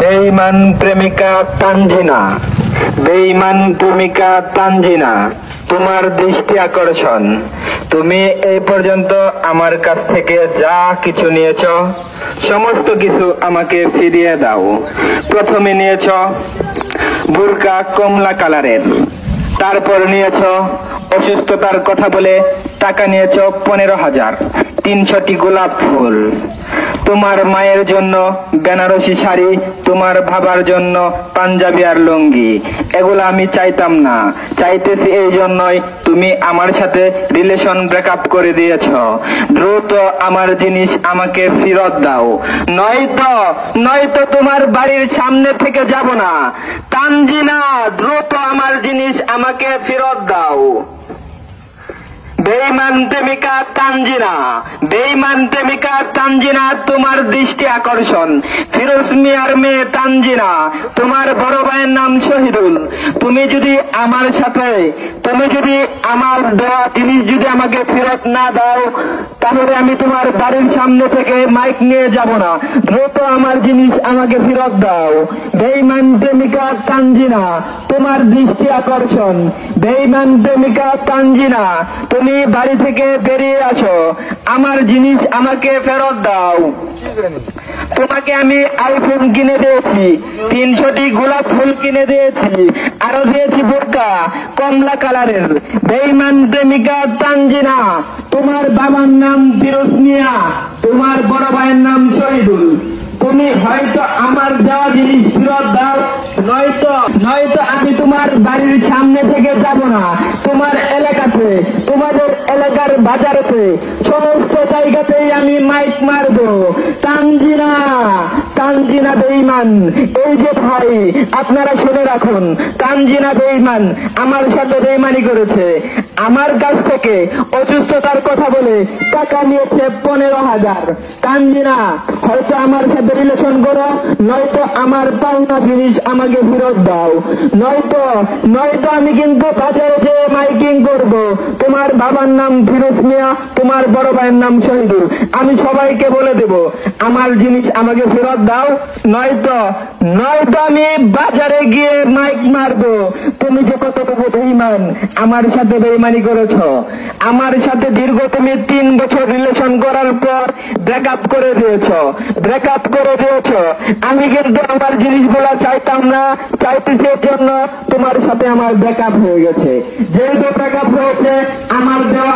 বেঈমান প্রেমিকা তানজিনা, বেঈমান প্রেমিকা তানজিনা, তোমার দৃষ্টি আকর্ষণ। তুমি এই পর্যন্ত আমার কাছ থেকে যা কিছু নিয়েছ সমস্ত কিছু আমাকে ফিরিয়ে দাও। প্রথমে নিয়েছ বুরকা কমলা কালারের, তারপর নিয়েছ অসুস্থতার কথা বলে টাকা নিয়েছ 15,000, 300টি গোলাপ ফুল, তোমার মায়ের জন্য বেনারসি শাড়ি, তোমার বাবার জন্য পাঞ্জাবি আর লুঙ্গি। এগুলো আমি চাইতাম না, চাইতেছি এই জন্যই তুমি আমার সাথে রিলেশন ব্রেকআপ করে দিয়েছ। দ্রুত আমার জিনিস আমাকে ফেরত দাও, নয়তো তোমার বাড়ির সামনে থেকে যাব না। তানজিনা, দ্রুত আমার জিনিস আমাকে ফেরত দাও। বেঈমান প্রেমিকা তানজিনা, বেঈমান প্রেমিকা তানজিনা, তোমার দৃষ্টি আকর্ষণ। ফিরোজ মিয়ার মেয়ে তানজিনা, তোমার বড় ভাইয়ের নাম শহীদুল। তুমি যদি আমার দেওয়া জিনিস যদি আমাকে ফেরত না দাও, তাহলে আমি তোমার বাড়ির সামনে থেকে মাইক নিয়ে যাব না। দ্রুত আমার জিনিস আমাকে ফেরত দাও। বেঈমান প্রেমিকা তানজিনা, তোমার দৃষ্টি আকর্ষণ। বেঈমান প্রেমিকা তানজিনা, তুমি বাড়ি থেকে বেরিয়ে আসো, আমার জিনিস আমাকে ফেরত দাও। তোমাকে আমি আইফোন কিনে দিয়েছি, 300টি গোলাপ ফুল কিনে দিয়েছি, আরো দিয়েছি বোরকা কমলা কালারের। বেঈমান প্রেমিকা তানজিনা, তোমার বাবার নাম ফিরোজ মিয়া, তোমার বড় ভাইয়ের নাম শহীদুল। তুমি হয়তো আমার দেওয়া জিনিস ফেরত দাও, নয়তো আমি তোমার বাড়ির সামনে থেকে যাব না। তোমার এলাকাতে, তোমাদের এলাকার বাজারেতে, সমস্ত জায়গাতেই আমি মাইক মারবো। তানজিনা, তানজিনা বেঈমান। এই যে ভাই, আপনারা শুনে রাখুন, তানজিনা বেঈমান আমার সাথে বেঈমানি করেছে। আমার কাছ থেকে অসুস্থতার কথা বলে টাকা নিয়েছে 15,000। তানজিনা, হয়তো আমার সাথে রিলেশন করো, নয়তো আমার পাওনা জিনিস আমাকে ফেরত দাও, নয়তো আমি কিন্তু বাজারে যে মাইকিং করব, তোমার বাবার নাম ফিরোজ মিয়া, তোমার বড় ভাইয়ের নাম শহীদুল। আমি সবাইকে বলে দেব আমার জিনিস আমাকে ফেরত দাও, নয়তো আমি বাজারে গিয়ে মাইক মারবো। তুমি যে কতটুকু বেঈমান, আমার সাথে বেঈমানি করেছ। আমার সাথে দীর্ঘ তুমি 3 বছর রিলেশন করার পর ব্রেকআপ করে দিয়েছ। আমি কিন্তু আমার জিনিসগুলা চাইতাম না, চাইতেছি এর জন্য তোমার সাথে আমার ব্রেকআপ হয়ে গেছে। যেহেতু ব্রেকআপ হয়েছে, আমার দেওয়া